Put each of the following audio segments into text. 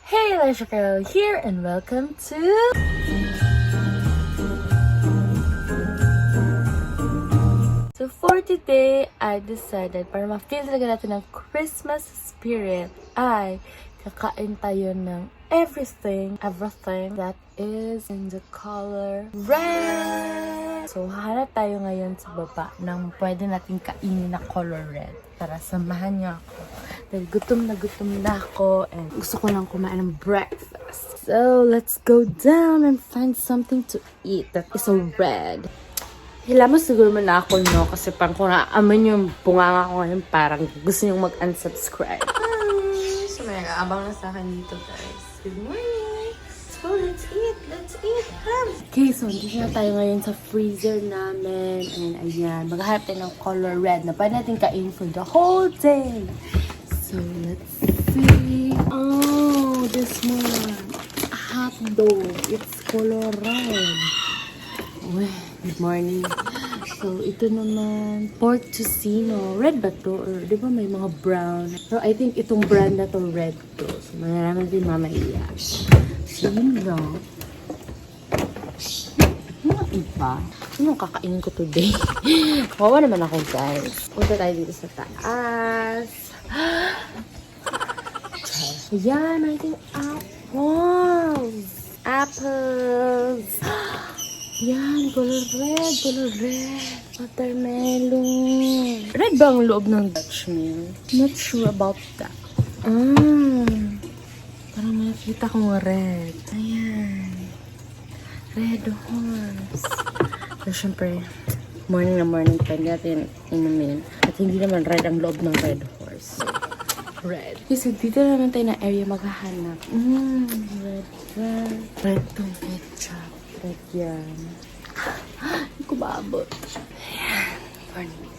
Hey, ELISHA CARLISLE here and welcome to... So for today, I decided para ma-feel talaga natin ng Christmas spirit ay kakain tayo ng everything that is in the color red. So hahanap tayo ngayon sa baba ng pwede natin kainin na color red. Tara, samahan niyo ako. Dahil gutom na ako and gusto ko lang kumain ng breakfast. So let's go down and find something to eat that is so red. Hilamos siguro man ako, no? Kasi parang kung naaman yung bunganga ko ngayon, parang gusto niyong mag-unsubscribe. So may nag-aabang na sa akin dito, guys. Good morning! So let's eat! Okay, so dito na tayo ngayon sa freezer namin. And ayan, maghahanap tayo ng color red na pwede natin kain for the whole day. So let's see. Oh, this one. Hot dog. It's color red. Uy, good morning. So, ito naman, pork tocino. Red ba to? Or, di ba may mga brown? So, I think itong brand na to red to. So, malalaman din mamaya. So, yun lang. Ano iba? Anong kakainin ko today? Kawawa naman ako, guys. Punta tayo dito sa taas. Ayan, I think apples. Yan, color red. Watermelon. Red ba ang loob ng Dutch meal? Not sure about that. Parang nakita kong red. Ayan. Red horse. So, syempre, morning na morning pa natin inumin. At hindi naman red ang loob ng red horse. Red. Okay, so dito naman tayo na area maghahanap. Red tong ketchup. Red yan. Hindi ko maabot. Ayan. Morning.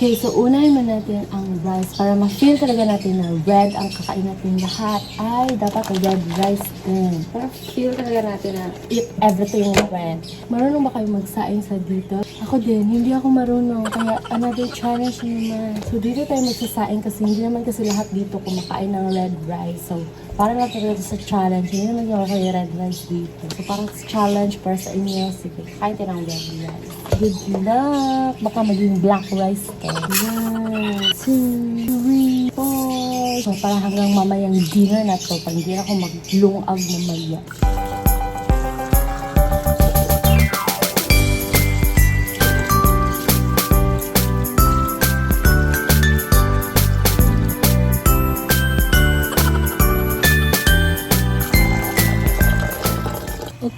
Okay, so unahin mo natin ang rice. Para ma-feel talaga natin na red ang kakain natin lahat, ay dapat red rice din. Para feel talaga natin na eat everything red. Marunong ba kayo magsaing sa dito? Ako din, hindi ako marunong. Kaya another challenge naman. So dito tayo magsasaing kasi hindi naman kasi lahat dito kumakain ng red rice. So para lang talaga sa challenge. Hindi naman yung kayo red rice dito. So parang challenge para sa inyo. Sige, kain tayo ng red rice. Good luck! Baka maging black rice ka. 1, 2, 3, 4. So, para hanggang mamayang dinner na to. Pag hindi ako maglungag mamaya.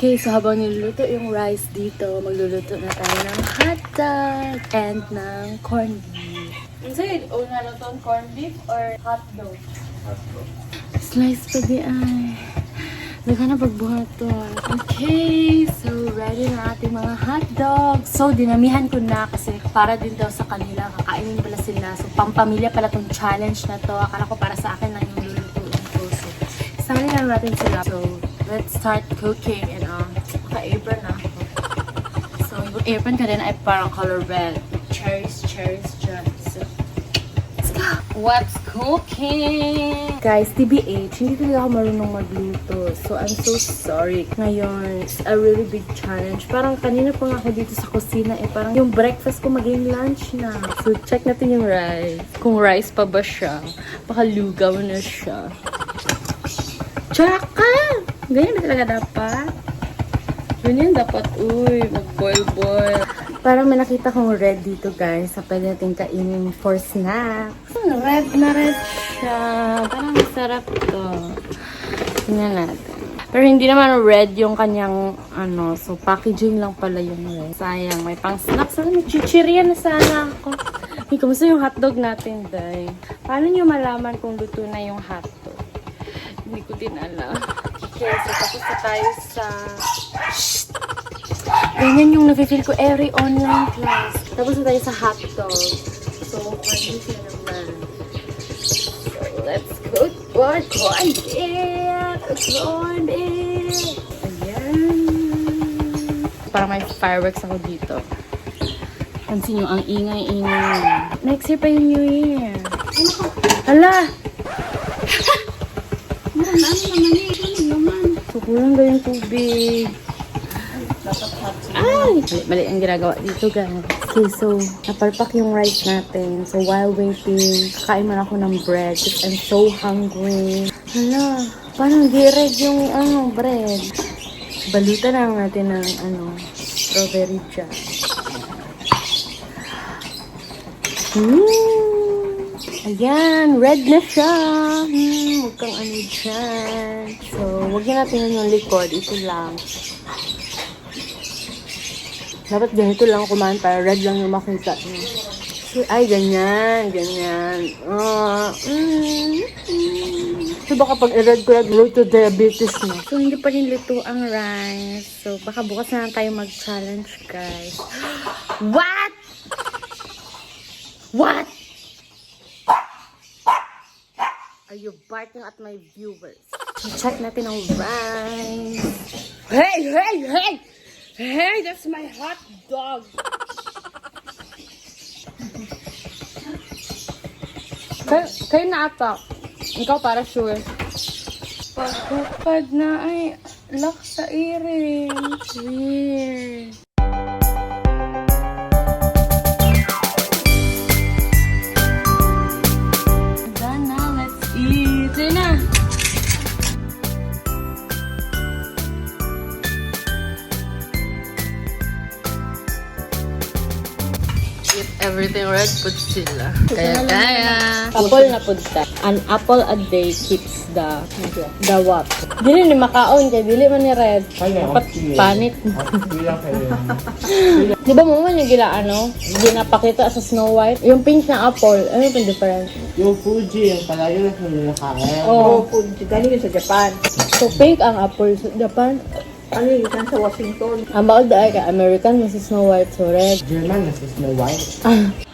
Okay, so habang niluluto yung rice dito, magluluto na tayo ng hotdog and ng corned beef. Inside, una lang itong corned beef or hotdog? Hotdog. Slice pa di ay. Laga na pagbuhat to. Okay, so ready na ating mga hotdog. So, dinamihan ko na kasi para din daw sa kanila. Kakainin pala sila. So, pampamilya pala tong challenge na to. Akala ko para sa akin lang yung lulutuin ko. So, isang lang natin sila. So, let's start cooking and naka-apron na ako. So, yung apron ka din ay parang color red. Cherries dyan. So, let's go! What's cooking? Guys, TBH, hindi talaga ako marunong magluto. So, I'm so sorry. Ngayon, it's a really big challenge. Parang kanina pa nga ako dito sa kusina parang yung breakfast ko maging lunch na. So, check natin yung rice. Kung rice pa ba siya. Baka lugaw na siya. Tsaka! Ganyan ba talaga dapat? Ganyan dapat, mag-boil. Parang may nakita kong red dito, guys. So, pwede natin kainin for snacks. Red na red siya. Parang masarap to. Tingnan natin. Pero hindi naman red yung kanyang, so packaging lang pala yung red. Sayang, may pang snacks. May chichirya na sana ako. Hey, kumusta yung hotdog natin, day? Paano nyo malaman kung luto na yung hotdog? Hindi ko din alam. Okay, so tapos na tayo sa... Ganyan yung nafe-feel ko every online class. Tapos na tayo sa hotdog. So, ano siya naman. So, let's 𝒂𝒂𝒑𝒄𝒂𝒑𝒄𝒂𝒑. Ayan. Parang may fireworks ako dito. Pansin nyo, ang ingay-ingay. Next year pa yung New Year. Hala! Ano naman eh? Ano naman? So, kulang daw yung tubig. Ay! Mali ang ginagawa dito, guys. Okay, so, napalpak yung rice natin. So, while waiting, kakain man ako ng bread. Because I'm so hungry. Hala, parang di-red yung, bread. Balutan lang natin ng, strawberry jam. Ayan, red na siya. Huwag kang dyan. So, huwag na natin yung likod. Ito lang. Dapat ganito lang kumain para red lang yung makita niyo. So, ay, ganyan. So, baka pag i-red ko, road to diabetes na. So, hindi pa rin luto ang rice. So, baka bukas na lang tayo mag-challenge, guys. What? What? Are you barking at my viewers? Check natin ang rice. Hey! Hey, that's my hot dog. Kayo na ata. Ikaw para sure. Pagkupad na ay lock sa earring. Weird. Everything red, put sila. Kaya. Apple na pud ta. An apple a day keeps the what? Dili ni makaon kay dili man ni red. Dapat panit. Di ba mo man yung gila ginapakita sa Snow White? Yung pink na apple, ano yung difference? Yung Fuji, yung palayo na sa nilakain. Oh, Fuji. Galing yun sa Japan. So pink ang apple sa Japan. Ano yun? Sa Washington. Ang baod ay ka American, mas Snow White, so red. German, nasa Snow White.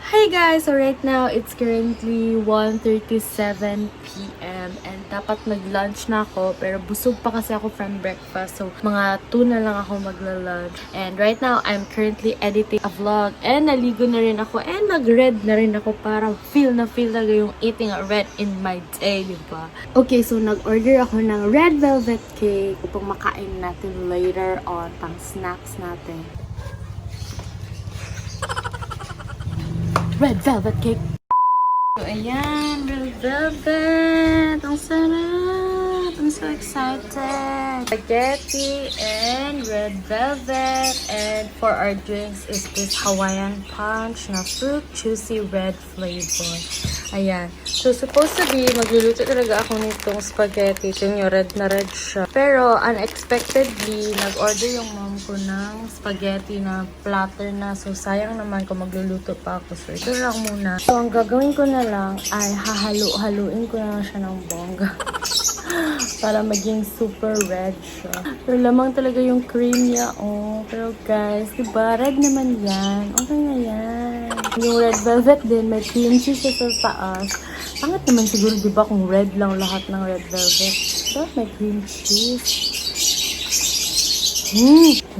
Hi guys! So right now, it's currently 1:37 p.m. and dapat mag-lunch na ako pero busog pa kasi ako from breakfast. So mga 2 na lang ako magla-lunch. And right now, I'm currently editing a vlog and naligo na rin ako and nag-red na rin ako para feel talaga yung eating a red in my day, diba? Okay, so nag-order ako ng red velvet cake upang makain natin later on pang snacks natin. Red velvet cake. So, ayan, red velvet. Ang sarap. I'm so excited. Spaghetti and red velvet. And for our drinks is this Hawaiian punch na fruit juicy red flavor. Ayan. So, supposed to be, magluluto talaga ako nitong spaghetti. Tingnan nyo, red na red siya. Pero, unexpectedly, nag-order yung mom ko ng spaghetti na platter na. So, sayang naman kung magluluto pa ako. So, ito lang muna. So, ang gagawin ko na lang ay haluin ko na lang siya ng bongga. Para maging super red siya. Pero lamang talaga yung cream niya, oh. Pero guys, diba, red naman yan. Okay na yan. Yung red velvet din, may cream cheese sa taas. Pangat naman siguro, diba, kung red lang lahat ng red velvet. So, may cream cheese.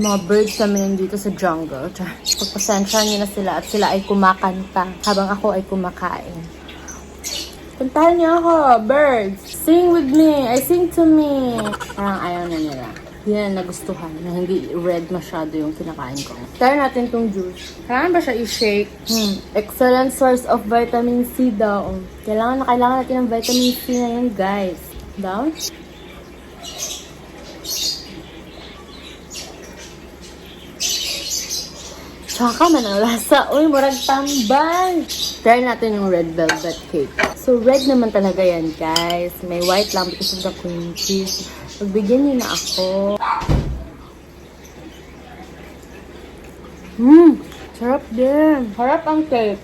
Mga birds naman dito sa jungle. Pagpasensya niyo na sila at sila ay kumakanta habang ako ay kumakain. Puntahan niyo ako, birds! Sing with me! I sing to me! Parang ayaw na nila. Hindi na nagustuhan na hindi red masyado yung kinakain ko. Try natin tong juice. Kailangan ba siya i-shake? Excellent source of vitamin C daw. Kailangan natin ng vitamin C na yan, guys. Down? Tsaka man ang lasa. Uy, murag tambal. Try natin yung red velvet cake. So, red naman talaga yan, guys. May white lang because of the cream cheese. Pagbigyan niyo na ako. Sarap din. Harap ang cake.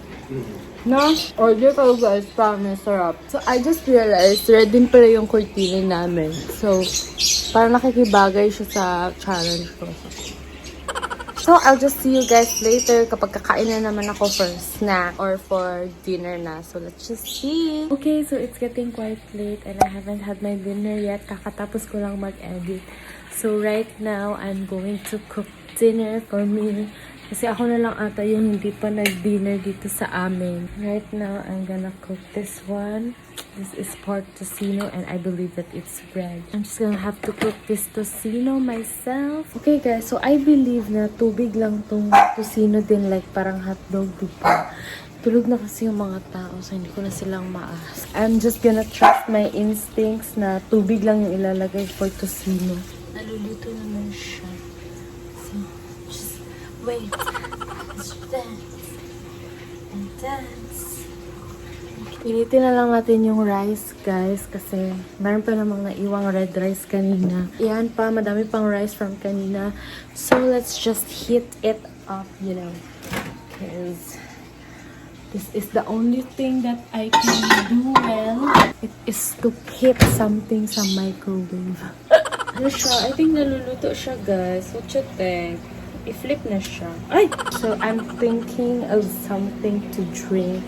No? Order ko guys, promise, sarap. So, I just realized, red din pala yung kurtili namin. So, parang nakikibagay siya sa challenge ko. So, I'll just see you guys later kapag kakain na naman ako for snack or for dinner na. So, let's just see. Okay, so it's getting quite late and I haven't had my dinner yet. Kakatapos ko lang mag-edit. So, right now, I'm going to cook dinner for me. Kasi ako na lang ata yung hindi pa nag-dinner dito sa amin. Right now, I'm gonna cook this one. This is pork tocino and I believe that it's red. I'm just gonna have to cook this tocino myself. Okay guys, so I believe na tubig lang tong tocino din, like parang hotdog, diba? Tulog na kasi yung mga tao, so hindi ko na silang ma-ask. I'm just gonna trust my instincts na tubig lang yung ilalagay for tocino. Naluluto naman siya. So, just wait. Let's dance. And dance. Initin na lang natin yung rice, guys, kasi meron pa namang naiwang red rice kanina. Yan pa, madami pang rice from kanina. So, let's just heat it up, you know, because this is the only thing that I can do well. It is to keep something sa microwave. Ano siya? I think naluluto siya, guys. What you think? I-flip na siya. Ay! So, I'm thinking of something to drink.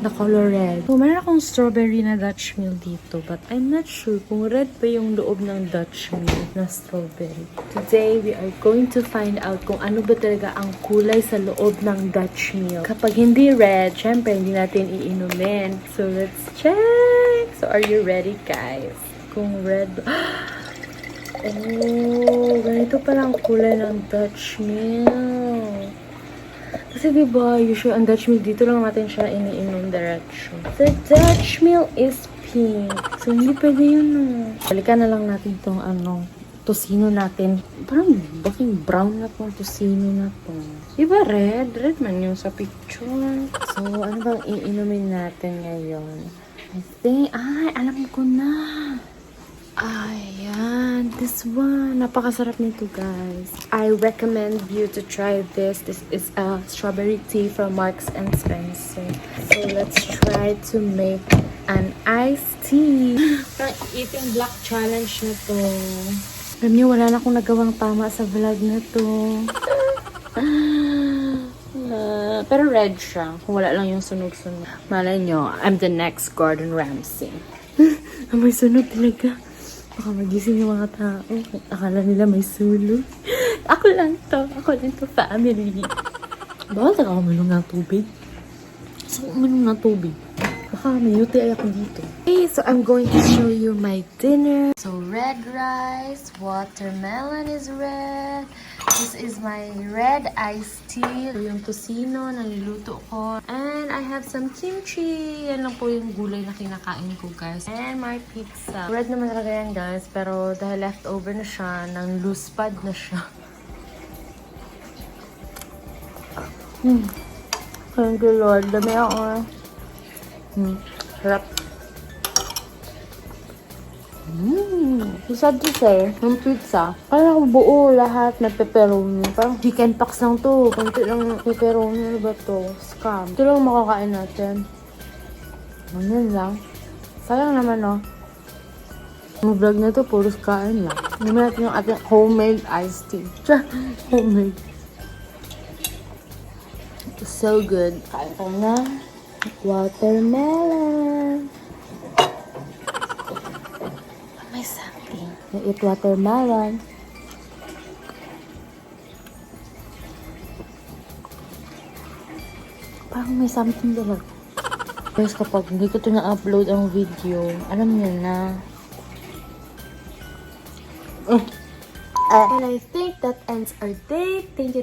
The color red. So, meron akong strawberry na Dutch meal dito, but I'm not sure kung red pa yung loob ng Dutch meal na strawberry. Today, we are going to find out kung ano ba talaga ang kulay sa loob ng Dutch meal. Kapag hindi red, syempre, hindi natin iinumin. So, let's check! So, are you ready, guys? Kung red... Oh, ganito pala ang kulay ng Dutch meal. Kasi diba, usually ang Dutch meal, dito lang natin siya iniinom diretso. The Dutch meal is pink. So, hindi pwede yun, no. Balikan na lang natin tong tocino natin. Parang baking brown na tong tocino na to. Diba red? Red man yung sa picture. So, ano bang iinumin natin ngayon? I think, alam ko na. Ayan, this one. Napakasarap nito, guys. I recommend you to try this. This is a strawberry tea from 𝑘𝑠𝑐𝑠. So, let's try to make an iced tea. Parang eating black challenge na to. Alam niyo, wala na akong nagawang tama sa vlog na to. Pero red siya. Kung wala lang yung sunog-sunog. Malay nyo, I'm the next Gordon Ramsay. May sunog talaga. Baka magising yung mga tao. Akala nila may sulog. Ako lang to, family. Bawal talaga uminom ng tubig. So, uminom ng tubig. Baka may UTI ako dito. Okay, so I'm going to show you my dinner. So, red rice, watermelon is red. This is my red iced tea. Yung tocino na niluto ko. And I have some kimchi. Yan lang po yung gulay na kinakain ko, guys. And my pizza. Red naman talaga yan, guys. Pero dahil leftover na siya, nang loose pad na siya. Thank you, Lord. Dami ako. Sarap. Sad to say, yung pizza, parang buo lahat na pepperoni. Parang chicken pox lang to. Kunti lang pepperoni. Ano ba to? Scam. Ito lang makakain natin. Ganyan lang. Sayang naman, no? Yung vlog na to, puro kain lang. Naman natin yung ating homemade iced tea. Homemade. It's so good. Kain ko na. Watermelon. May something. I eat watermelon. Parang may something talaga. Guys, kapag hindi ko ito na-upload ang video, alam niyo na. And I think that ends our day. Thank you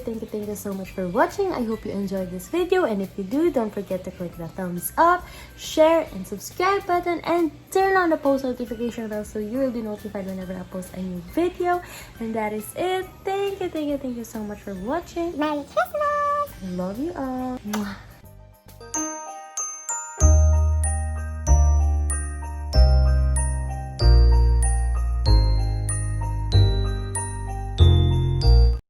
so much for watching. I hope you enjoyed this video. And if you do, don't forget to click the thumbs up, share, and subscribe button. And turn on the post notification bell so you will be notified whenever I post a new video. And that is it. Thank you so much for watching. Merry Christmas! Love you all. Mwah.